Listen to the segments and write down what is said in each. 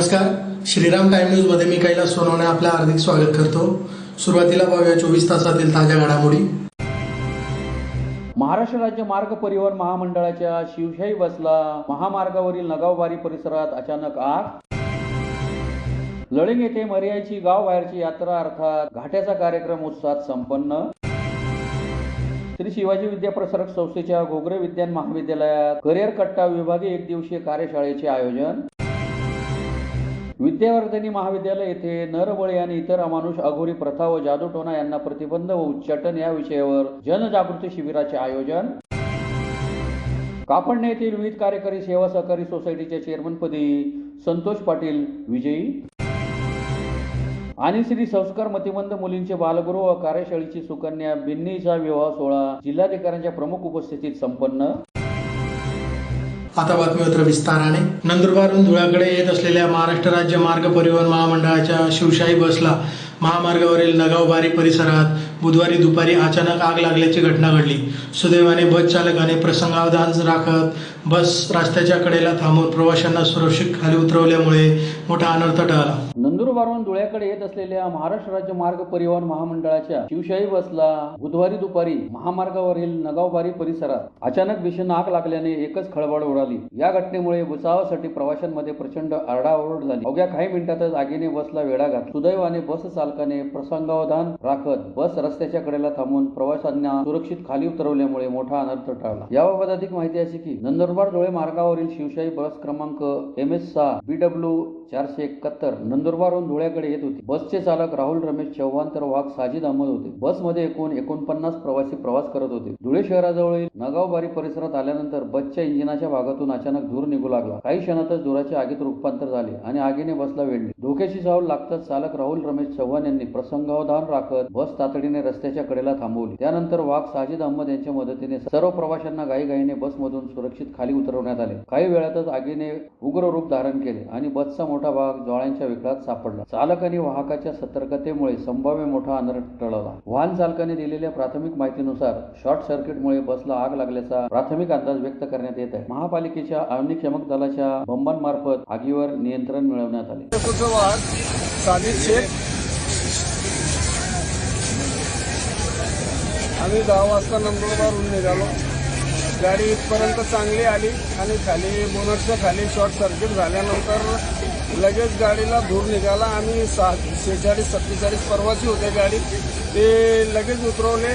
नमस्कार, Shriram time news मध्ये मी कैलास सोनवणे आपलं हार्दिक स्वागत करतो। सुरुवातीला पाहूया 24 तासातील ताज्या घडामोडी। महाराष्ट्र राज्य मार्ग परिवहन महामंडळाच्या शिवशाही बसला महामार्गावरील नगावबारी परिसरात अचानक आग। लळिंग येथे मर्याईची गावबाहेरची यात्रा अर्थात घाट्याचा कार्यक्रम उत्साहात संपन्न। श्री शिवाजी विद्याप्रसारक संस्थेच्या घोगरे विज्ञान महाविद्यालयात करिअर कट्टा विभागीय एक दिवसीय कार्यशाळेचे आयोजन। विद्यावर्धिनी महाविद्यालय येथे नरबळी आणि इतर अमानुष अघोरी प्रथा व जादूटोणा यांना प्रतिबंध व उच्चाटन या विषयावर जनजागृती शिबिराचे आयोजन। कापडणे येथील विविध कार्यकारी सेवा सहकारी सोसायटीच्या चेअरमनपदी संतोष पाटील विजयी। आणि श्री संस्कार मतिमंद मुलींचे बालगृह व कार्यशाळेची सुकन्या बिन्नीचा विवाह सोहळा जिल्हाधिकाऱ्यांच्या प्रमुख उपस्थितीत संपन्न। आता बातमीपत्र विस्ताराने। नंदुरबारहून धुळ्याकडे येत असलेल्या महाराष्ट्र राज्य मार्ग परिवहन महामंडळाच्या शिवशाही बसला महामार्गावरील नगावबारी परिसरात बुधवारी दुपारी अचानक आग लागल्याची घटना घडली। सुदैवाने बस चालकाने प्रसंगावधान राखत बस रस्त्याच्या कडेला थांबून प्रवाशांना सुरक्षित खाली उतरवल्यामुळे मोठा अनर्थ टळला। नंदुरबारहून धुळ्याकडे येत असलेल्या महाराष्ट्र राज्य मार्ग परिवहन महामंडळाच्या शिवशाही बसला बुधवारी दुपारी महामार्गावरील नगावबारी परिसरात अचानक भीषण आग लागल्याने एकच खळबळ उडाली। या घटनेमुळे बचावासाठी प्रवाशांमध्ये प्रचंड आरडाओरड झाली। अवघ्या काही मिनिटातच आगीने बसला वेढा घातला। सुदैवाने बस चालकाने प्रसंगावधान राखत बस रस्त्याच्या कडेला थांबून प्रवाशांना सुरक्षित खाली उतरवल्यामुळे मोठा अनर्थ टळला। याबाबत अधिक माहिती अशी की नंदुरबार धुळे मार्गावरील शिवशाही बस क्रमांक MS6 BW 471 नंदुरबारहून धुळ्याकडे येत होती। बसचे चालक राहुल रमेश चव्हाण तर वाघ साजिद अहमद होते। बसमध्ये एकूण 49 प्रवासी प्रवास करत होते। धुळे शहराजवळील नगावबारी परिसरात आल्यानंतर बसच्या इंजिनाच्या भागातून अचानक धूर निघू लागला। काही क्षणातच धुराच्या आगीत रूपांतर झाले आणि आगीने बसला वेढली। धोक्याची चाहूल लागताच चालक राहुल रमेश चव्हाण यांनी प्रसंगावधान राखत बस तातडीने रस्त्याच्या कडेला थांबवली। त्यानंतर वाघ साजिद अहमद यांच्या मदतीने सर्व प्रवाशांना घाईघाईने बसमधून सुरक्षित खाली उतरवण्यात आले। काही वेळातच आगीने उग्र रूप धारण केले आणि बसचा मोठा भाग ज्वाळ्यांच्या विळख्यात सापडला। चालक आणि वाहकाच्या सतर्कतेमुळे संभाव्य मोठा अनर्थ टळला। वाहन चालकाने दिलेल्या प्राथमिक माहितीनुसार शॉर्ट सर्किटमुळे बसला आग लागल्याचा प्राथमिक अंदाज व्यक्त करण्यात येत आहे। महापालिकेच्या अग्निशमक दलाच्या बंबांमार्फत आगीवर नियंत्रण मिळवण्यात आले। आम्ही 10 वाजता नंदुरबारहून निघालो। गाडी इथपर्यंत चांगली आली आणि खाली बोनटच्या खाली शॉर्ट सर्किट झाल्यानंतर लगेच गाडीला धूर निघाला। आम्ही 46-47 प्रवासी होते गाडी, ते लगेच उतरवले।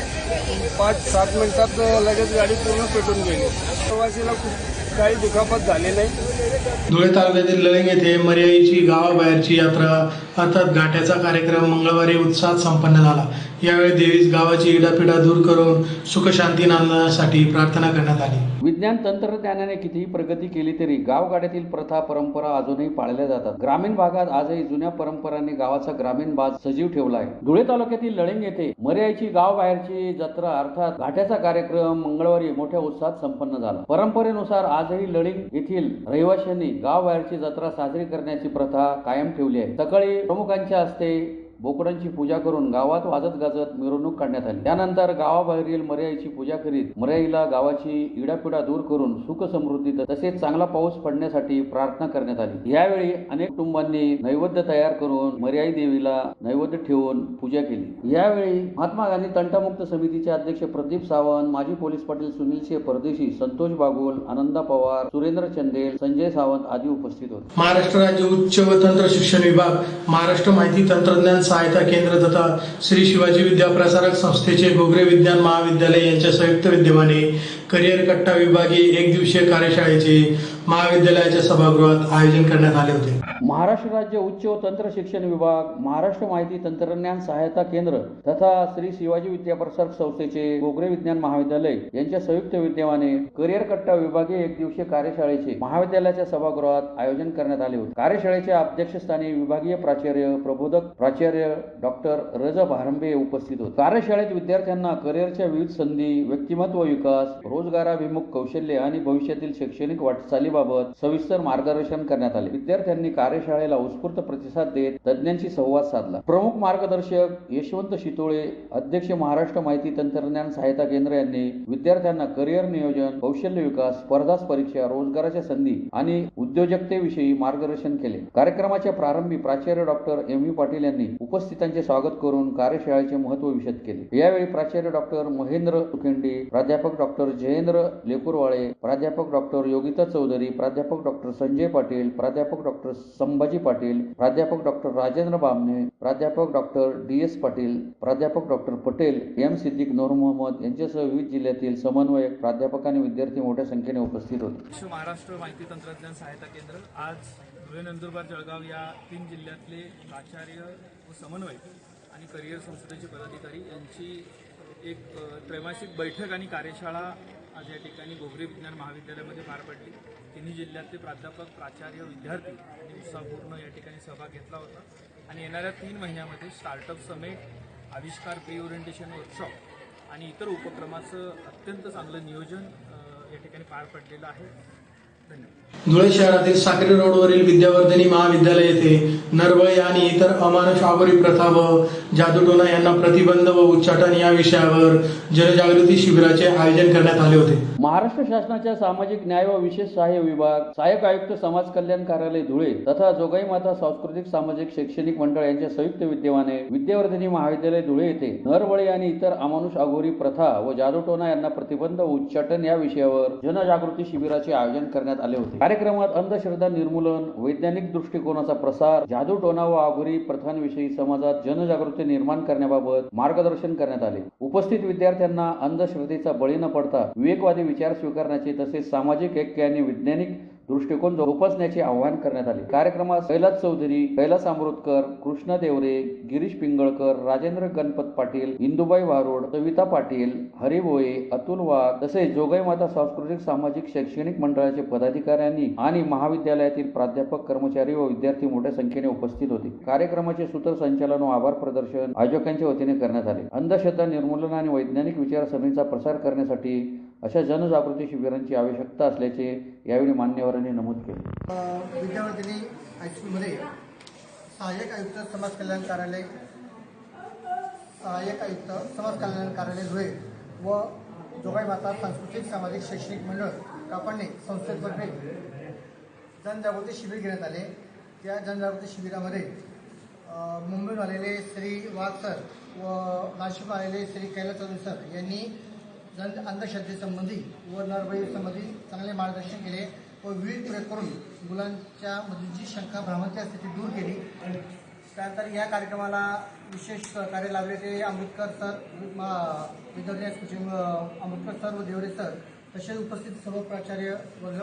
5-7 मिनिटात लगेच गाडी पूर्ण पेटून गेली। प्रवासीला काही दुखापत झाली नाही। धुळे तालुक्यातील लळिंग येथे मर्याईची गावाबाहेरची यात्रा अर्थात घाट्याचा कार्यक्रम मंगळवारी उत्साहात संपन्न झाला। यावेळी देवीस गावाची इडापिडा दूर करून सुखशांती नांदण्यासाठी प्रार्थना करण्यात आली। विज्ञान तंत्रज्ञानाने कितीही प्रगती केली तरी गावगाड्यातील प्रथा परंपरा अजूनही पाळल्या जातात। ग्रामीण भागात आजही जुन्या परंपरांनी गावाचा ग्रामीण बाज सजीव ठेवला आहे। धुळे तालुक्यातील लळिंग येथे मर्याईची गावबाहेरची जत्रा अर्थात घाट्याचा कार्यक्रम मंगळवारी मोठ्या उत्साहात संपन्न झाला। परंपरेनुसार आजही लळिंग येथील रहिवाशांनी गावबाहेरची जत्रा साजरी करण्याची प्रथा कायम ठेवली आहे। सकाळी प्रमुखांच्या हस्ते बोकडांची पूजा करून गावात वाजत गाजत मिरवणूक काढण्यात आली। त्यानंतर गावाबाहेरील मर्याईची पूजा करीत मर्याईला गावाची इडापिडा दूर करून सुख समृद्धी तसेच चांगला पाऊस पडण्यासाठी प्रार्थना करण्यात आली। यावेळी अनेक कुटुंबांनी नैवेद्य तयार करून मर्याई देवीला नैवेद्य ठेवून पूजा केली। यावेळी महात्मा गांधी तंटामुक्त समितीचे अध्यक्ष प्रदीप सावंत, माजी पोलीस पाटील सुनील सिंह परदेशी, संतोष बागुल, आनंदा पवार, सुरेंद्र चंदेल, संजय सावंत आदी उपस्थित होते। महाराष्ट्र राज्य उच्च व तंत्र शिक्षण विभाग, महाराष्ट्र माहिती तंत्रज्ञान सहायता केंद्र तथा श्री शिवाजी विद्याप्रसारक संस्थेचे घोगरे विज्ञान महाविद्यालय यांच्या संयुक्त विद्यमाने करिअर कट्टा विभागीय एक दिवसीय कार्यशाळेचे महाविद्यालयाच्या सभागृहात आयोजन करण्यात आले होते। महाराष्ट्र राज्य उच्च व तंत्र शिक्षण विभाग, महाराष्ट्र माहिती तंत्रज्ञान सहायता केंद्र तथा श्री शिवाजी विद्याप्रसारक संस्थेचे घोगरे विज्ञान महाविद्यालय यांच्या संयुक्त विद्यमाने करिअर कट्टा विभागीय एक दिवसीय कार्यशाळेचे महाविद्यालयाच्या सभागृहात आयोजन करण्यात आले होते। कार्यशाळेच्या अध्यक्षस्थानी विभागीय प्राचार्य प्रबोधक प्राचार्य डॉक्टर रजा भारंबे उपस्थित होते। कार्यशाळेत विद्यार्थ्यांना करिअरच्या विविध संधी, व्यक्तिमत्व विकास, रोजगाराभिमुख कौशल्य आणि भविष्यातील शैक्षणिक वाटचालीबाबत कार्यशाळेबाबत सविस्तर मार्गदर्शन करण्यात आले। विद्यार्थ्यांनी कार्यशाळेला उत्स्फूर्त प्रतिसाद देत तज्ञांशी संवाद साधला। प्रमुख मार्गदर्शक यशवंत शितोळे, अध्यक्ष महाराष्ट्र माहिती तंत्रज्ञान सहायता केंद्र यांनी विद्यार्थ्यांना करिअर नियोजन, कौशल्य विकास, स्पर्धा परीक्षा, रोजगाराच्या संधी आणि उद्योजकतेविषयी मार्गदर्शन केले। कार्यक्रमाच्या प्रारंभी प्राचार्य डॉक्टर एम व्ही पाटील यांनी उपस्थितांचे स्वागत करून कार्यशाळेचे महत्त्व विशद केले। यावेळी प्राचार्य डॉक्टर महेंद्र सुखेंडी, प्राध्यापक डॉक्टर जयेंद्र लेकुरवाळे, प्राध्यापक डॉक्टर योगिता चौधरी, प्राध्यापक डॉक्टर संजय पाटील, प्राध्यापक डॉक्टर संभाजी पाटील, प्राध्यापक डॉक्टर राजेंद्र बामणे, प्राध्यापक डॉक्टर डी एस पाटील, प्राध्यापक डॉक्टर पटेल, एम सिद्दीक, नूर मोहम्मद यांच्यासह विविध जिल्ह्यातील समन्वयक, प्राध्यापक आणि विद्यार्थी मोठ्या संख्येने उपस्थित होते। महाराष्ट्र माहिती तंत्रज्ञान सहायता केंद्र आज धुळे, नंदुरबार, जळगाव या 3 जिल्ह्यातले प्राचार्य व समन्वयक आणि करिअर संस्थेचे पदाधिकारी यांची एक त्रैमासिक बैठक आणि कार्यशाळा आज या ठिकाणी घोगरे विज्ञान महाविद्यालयामध्ये पार पडली। तिन्ही जिल्ह्यातले प्राध्यापक, प्राचार्य, विद्यार्थी यांनी उत्साहपूर्ण या ठिकाणी सहभाग घेतला होता आणि येणाऱ्या 3 महिन्यामध्ये स्टार्टअप समेट, आविष्कार प्री ओरिएंटेशन वर्कशॉप आणि इतर उपक्रमाचं अत्यंत चांगलं नियोजन या ठिकाणी पार पडलेलं आहे। धन्यवाद। धुळे शहरातील साक्री रोडवरील विद्यावर्धिनी महाविद्यालय येथे नरबळी आणि इतर अमानुष आगोरी प्रथा व जादूटोणा यांना प्रतिबंध व उच्चाटन या विषयावर जनजागृती शिबिराचे आयोजन करण्यात आले होते। महाराष्ट्र शासनाच्या सामाजिक न्याय व विशेष सहाय्य विभाग, सहाय्यक आयुक्त समाज कल्याण कार्यालय धुळे तथा जोगाई माता सांस्कृतिक सामाजिक शैक्षणिक मंडळ यांच्या संयुक्त विद्यमाने विद्यावर्धिनी महाविद्यालय धुळे येथे नरबळी आणि इतर अमानुष आगोरी प्रथा व जादूटोणा यांना प्रतिबंध व उच्चाटन या विषयावर जनजागृती शिबिराचे आयोजन करण्यात आले होते। कार्यक्रमात अंधश्रद्धा निर्मूलन, वैज्ञानिक दृष्टिकोनाचा प्रसार, जादूटोणा व आगोरी प्रथांविषयी समाजात जनजागृती निर्माण करण्याबाबत मार्गदर्शन करण्यात आले। उपस्थित विद्यार्थ्यांना अंधश्रद्धेचा बळी न पडता विवेकवादी विचार स्वीकारण्याचे तसेच सामाजिक ऐक्य आणि वैज्ञानिक दृष्टिकोन जोपासण्याचे आवाहन करण्यात आले। कार्यक्रमात कैलास चौधरी, कैलास अमृतकर, कृष्णा देवरे, गिरीश पिंगळकर, राजेंद्र गणपत पाटील, इंदुबाई वारोड, सविता पाटील, हरी भोये, अतुल वाघ तसेच जोगाई माता सांस्कृतिक सामाजिक शैक्षणिक मंडळाचे पदाधिकाऱ्यांनी आणि महाविद्यालयातील प्राध्यापक, कर्मचारी व विद्यार्थी मोठ्या संख्येने उपस्थित होते। कार्यक्रमाचे सूत्रसंचालन व आभार प्रदर्शन आयोजकांच्या वतीने करण्यात आले। अंधश्रद्धा निर्मूलन आणि वैज्ञानिक विचारसरणीचा प्रसार करण्यासाठी अशा जनजागृती शिबिरांची आवश्यकता असल्याचे यावेळी मान्यवरांनी नमूद केले। विद्यावर्धिनी हायस्कूलमध्ये सहाय्यक आयुक्त समाज कल्याण कार्यालय, धुळे व जोगाई माता सांस्कृतिक सामाजिक शैक्षणिक मंडळ कापडणे संस्थेतर्फे जनजागृती शिबिर घेण्यात आले। या जनजागृती शिबिरामध्ये मुंबईहून आलेले श्री वाघ सर व नाशिकहून आलेले श्री कैलास चौधरी सर यांनी अंधश्रद्धेसंबंधी व नरबळीसंबंधी चांगले मार्गदर्शन केले व विविध प्रयोग करून मुलांच्या मधील जी शंका, भ्रांती असते ती दूर केली। त्यानंतर या कार्यक्रमाला विशेष सहकार्य लाभलेले अमृतकर सर, विद्यार्थी अमृतकर सर व देवरे सर तसेच उपस्थित सर्व प्राचार्य वर्ग,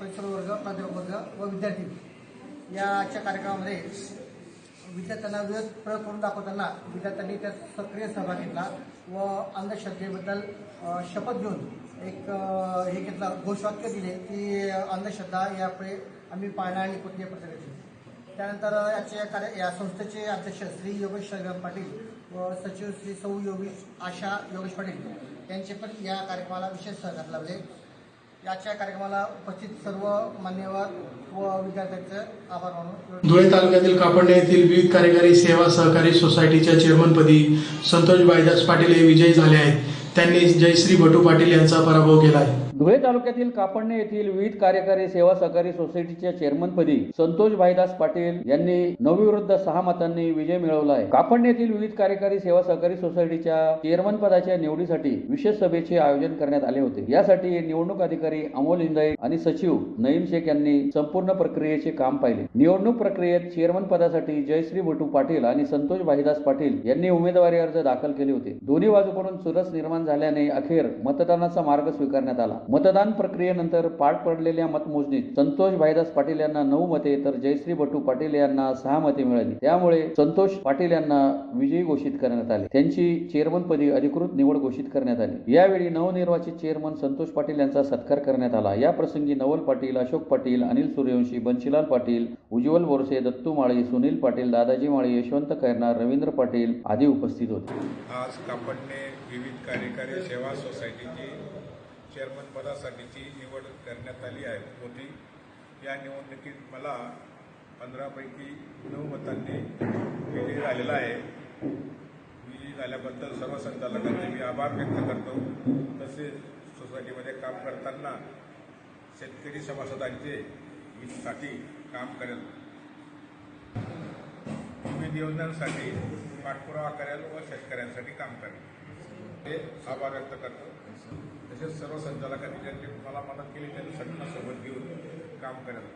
परिसर वर्ग, प्राध्यापक वर्ग व विद्यार्थी याच्या कार्यक्रमामध्ये विद्यार्थ्यांना विविध प्रयोग करून दाखवताना विद्यार्थ्यांनी त्यात सक्रिय सहभाग घेतला व अंधश्रद्धेबद्दल शपथ घेऊन एक हे घेतला, घोषवाक्य दिले की अंधश्रद्धा यापुढे आम्ही पाळणार आणि कुठल्या प्रकारे। त्यानंतर या संस्थेचे अध्यक्ष श्री योगेश पाटील व सचिव श्री सौ आशा योगेश पाटील यांचे पण या कार्यक्रमाला विशेष सहभाग लाभले। याच्या कार्यक्रमाला उपस्थित सर्व मान्यवर व विद्यार्थ्यांचे आभार मानून धुळे तालुक्यातील कापडणे येथील विविध कार्यकारी सेवा सहकारी सोसायटीच्या चेअरमनपदी संतोष भाईदास पाटील हे विजयी झाले आहेत। त्यांनी जयश्री भटू पाटील यांचा पराभव केला आहे। धुळे तालुक्यातील कापडणे येथील विविध कार्यकारी सेवा सहकारी सोसायटीच्या चेअरमनपदी संतोष भाईदास पाटील यांनी 9 विरुद्ध 6 मतांनी विजय मिळवला आहे। कापडणे येथील विविध कार्यकारी सेवा सहकारी सोसायटीच्या चेअरमन पदाच्या निवडीसाठी विशेष सभेचे आयोजन करण्यात आले होते। यासाठी निवडणूक अधिकारी अमोल इंदाई आणि सचिव नईम शेख यांनी संपूर्ण प्रक्रियेचे काम पाहिले। निवडणूक प्रक्रियेत चेअरमन पदासाठी जयश्री भटू पाटील आणि संतोष भाईदास पाटील यांनी उमेदवारी अर्ज दाखल केले होते। दोन्ही बाजूकडून चुरस निर्माण झाल्याने अखेर मतदानाचा मार्ग स्वीकारण्यात आला। मतदान प्रक्रियेनंतर पार पडलेल्या मतमोजणीत संतोष भाईदास पाटील यांना 9 मते तर जयश्री भटू पाटील यांना 6 मते मिळाली। त्यामुळे संतोष पाटील यांना विजयी घोषित करण्यात आले। त्यांची चेअरमनपदी अधिकृत निवड घोषित करण्यात आली। यावेळी नवनिर्वाचित चेअरमन संतोष पाटील यांचा सत्कार करण्यात आला। या प्रसंगी नवल पाटील, अशोक पाटील, अनिल सूर्यवंशी, बंशीलाल पाटील, उज्ज्वल बोरसे, दत्तू माळी, सुनील पाटील, दादाजी माळी, यशवंत खैरनार, रवींद्र पाटील आदी उपस्थित होते। आज कापडणे विविध कार्यकारी सेवा सोसायटीची चेअरमन पदासाठीची निवड करण्यात आली आहे होती. या निवडणुकीत मला 15पैकी 9 मतांनी विजयी झालेला आहे. विजयी झाल्याबद्दल सर्व संचालकांचे मी आभार व्यक्त करतो. तसेच सोसायटीमध्ये काम करताना शेतकरी सभासदांचे हितासाठी काम करेल, विविध योजनांसाठी पाठपुरावा करेल व शेतकऱ्यांसाठी काम करेल हे आभार व्यक्त करतो. तसेच सर्व संचालकांनी ज्यांनी मला मदत केली त्यांनी सगळ्यांना सोबत घेऊन काम करेल,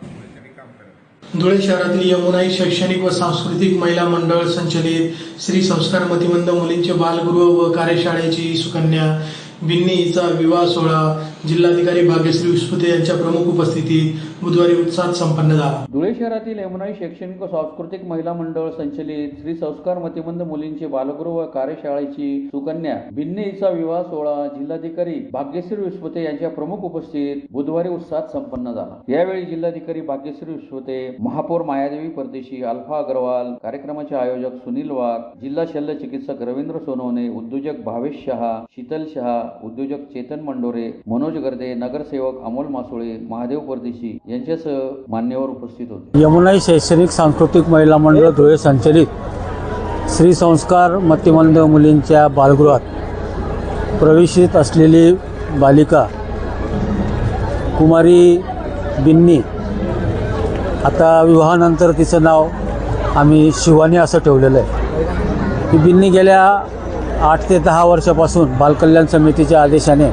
संस्थेसाठी काम करेल. धुळे शहरातील यमुनाई शैक्षणिक व सांस्कृतिक महिला मंडळ संचलित श्री संस्कार मतिमंद मुलींचे बालगृह व कार्यशाळेची सुकन्या बिन्नी हिचा विवाह सोहळा जिल्हाधिकारी भाग्यश्री विस्पुते यांच्या प्रमुख उपस्थितीत बुधवारी उत्साहात संपन्न झाला. धुळे शहरातील यमुनाई शैक्षणिक व सांस्कृतिक महिला मंडळ संचलित श्री संस्कार मतिमंद मुलींचे बालगृह व कार्यशाळेची सुकन्या बिन्नी हिचा विवाह सोहळा जिल्हाधिकारी भाग्यश्री विस्पुते यांच्या प्रमुख उपस्थितीत बुधवारी उत्साहात संपन्न झाला. यावेळी जिल्हाधिकारी भाग्यश्री विस्पुते, महापौर मायादेवी परदेशी, अल्फा अग्रवाल, कार्यक्रमाचे आयोजक सुनील वाघ, जिल्हा शल्य चिकित्सक रवींद्र सोनवणे, उद्योजक भावेश शहा, शीतल शहा, उद्योजक चेतन मंडोरे, मनोज गर्दे, नगरसेवक अमोल मासोळे, महादेव परदेशी यांच्यासह मान्यवर उपस्थित होते. यमुनाई शैक्षणिक सांस्कृतिक महिला मंडळ धुळे संचलित श्री संस्कार मतिमंद मुलींच्या बालगृहात प्रवेशित असलेली बालिका कुमारी बिन्नी, आता विवाहानंतर तिचं नाव आम्ही शिवानी असं ठेवलेलं आहे. ही बिन्नी गेल्या 8 ते 10 वर्षापासून बालकल्याण समितीच्या आदेशाने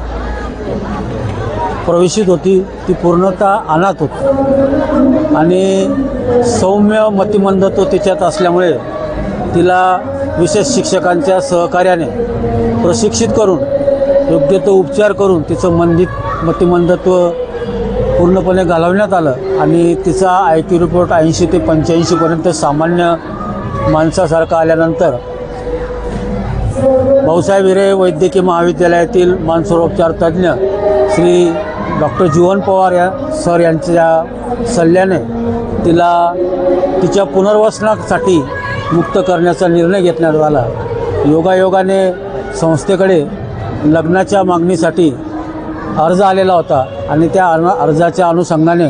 प्रवेशित होती. ती पूर्णतः अनाथ होती आणि सौम्य मतिमंदत्व तिच्यात असल्यामुळे तिला विशेष शिक्षकांच्या सहकार्याने प्रशिक्षित करून योग्य तो उपचार करून तिचं मतिमंदत्व पूर्णपणे घालवण्यात आलं आणि तिचा IQ रिपोर्ट 80 ते 85पर्यंत सामान्य माणसासारखा आल्यानंतर भाऊसाहेब हिरे वैद्यकीय महाविद्यालयातील मानसरोपचार तज्ज्ञ श्री डॉक्टर जीवन पवार सर यांच्या सल्ल्याने तिला तिच्या पुनर्वसनासाठी मुक्त करण्याचा निर्णय घेण्यात आला. योगायोगाने संस्थेकडे लग्नाच्या मागणीसाठी अर्ज आलेला होता आणि त्या अर्जाच्या अनुषंगाने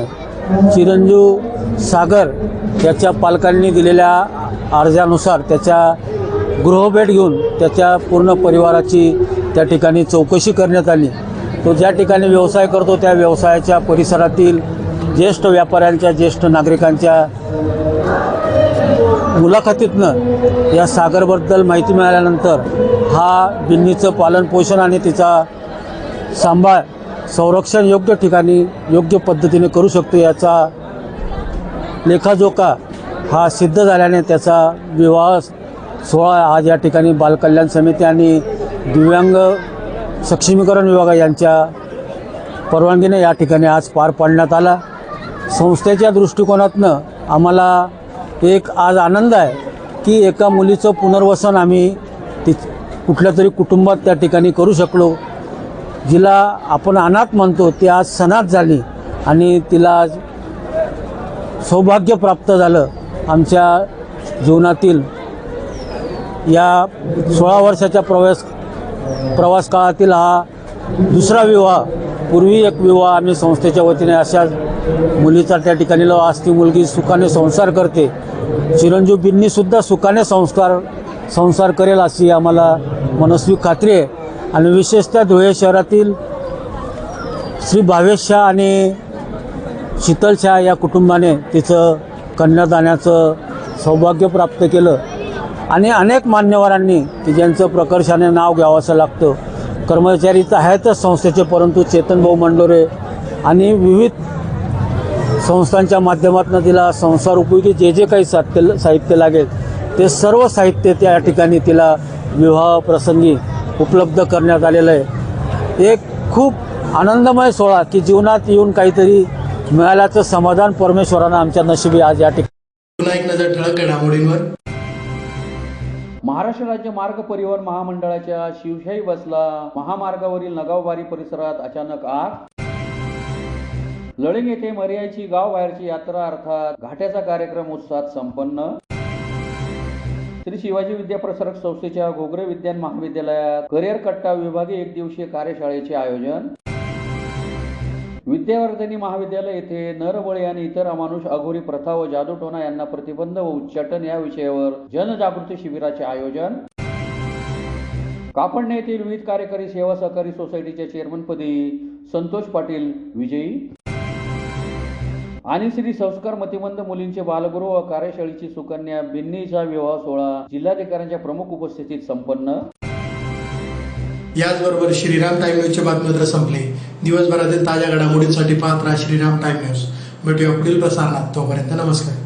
चिरंजीव सागर याच्या पालकांनी दिलेल्या अर्जानुसार त्याच्या गृहभेट घेऊन त्याच्या पूर्ण परिवाराची त्या ठिकाणी चौकशी करण्यात आली. तो ज्या ठिकाणी व्यवसाय करतो त्या व्यवसायाच्या परिसरातील ज्येष्ठ व्यापाऱ्यांच्या, ज्येष्ठ नागरिकांच्या मुलाखतीतनं या सागरबद्दल माहिती मिळाल्यानंतर हा बिन्नीचं पालनपोषण आणि तिचा सांभाळ संरक्षण योग्य ठिकाणी योग्य पद्धतीने करू शकतो याचा लेखाजोखा हा सिद्ध झाल्याने त्याचा विवाह सोहळा आज या ठिकाणी बालकल्याण समिती आणि दिव्यांग सक्षमीकरण विभाग यांच्या परवानगीने या ठिकाणी आज पार पाडण्यात आला. संस्थेच्या दृष्टिकोनातनं आम्हाला एक आज आनंद आहे की एका मुलीचं पुनर्वसन आम्ही कुठल्या तरी कुटुंबात त्या ठिकाणी करू शकलो. जिला आपण अनाथ म्हणतो ती आज सनाथ झाली आणि तिला सौभाग्य प्राप्त झालं. आमच्या जीवनातील या 16 वर्षाच्या प्रवास काळातील हा दुसरा विवाह. पूर्वी एक विवाह आम्ही संस्थेच्या वतीने अशा मुलीचा त्या ठिकाणी आज ती मुलगी सुखाने संसार करते. चिरंजीव बिन्नीसुद्धा सुखाने संसार करेल अशी आम्हाला मनस्वी खात्री आहे. आणि विशेषतः धुळे शहरातील श्री भावेश शाह आणि शीतल शाह या कुटुंबाने तिचं कन्यादानाचं सौभाग्य प्राप्त केलं आणि अनेक मान्यवरांनी की ज्यांचं प्रकर्षाने नाव घ्यावंसं लागतं, कर्मचारी तर आहेतच संस्थेचे, परंतु चेतन भाऊ मंडोरे आणि विविध संस्थांच्या माध्यमातून तिला संसार उपयोगी जे जे काही साहित्य लागेल ते सर्व साहित्य त्या ठिकाणी तिला विवाह प्रसंगी उपलब्ध करण्यात आलेलं आहे. एक खूप आनंदमय सोहळा की जीवनात येऊन काहीतरी मिळाल्याचं समाधान परमेश्वरानं आमच्या नशिबी आज या ठिकाणी. पुन्हा एक नजर ठळक घडामोडींवर. महाराष्ट्र राज्य मार्ग परिवहन महामंडळाच्या शिवशाही बसला महामार्गावरील नगावबारी परिसरात अचानक आग. लळिंग येथे मर्याची गाव बाहेरची यात्रा अर्थात घाट्याचा कार्यक्रम उत्साहात संपन्न. श्री शिवाजी विद्याप्रसारक संस्थेच्या घोगरे विज्ञान महाविद्यालयात करिअर कट्टा विभागीय एक दिवसीय कार्यशाळेचे आयोजन. विद्यावर्धिनी महाविद्यालय येथे नरबळी आणि इतर अमानुष अघोरी प्रथा व जादूटोणा यांना प्रतिबंध व उच्चाटन या विषयावर जनजागृती शिबिराचे आयोजन. कापडणे येथील विविध कार्यकारी सेवा सहकारी सोसायटीच्या चेअरमनपदी संतोष पाटील विजयी. आणि श्री संस्कार मतिमंद मुलींचे बालगृह व कार्यशाळेची सुकन्या बिन्नीचा विवाह सोहळा जिल्हाधिकाऱ्यांच्या प्रमुख उपस्थितीत संपन्न. याचबरोबर श्रीराम टाइम न्यूजचे बातमीपत्र संपले. दिवसभरातील ताज्या घडामोडींसाठी पाहत राहा श्रीराम टाइम न्यूज. भेटूया पुढील प्रसारणात. तोपर्यंत नमस्कार.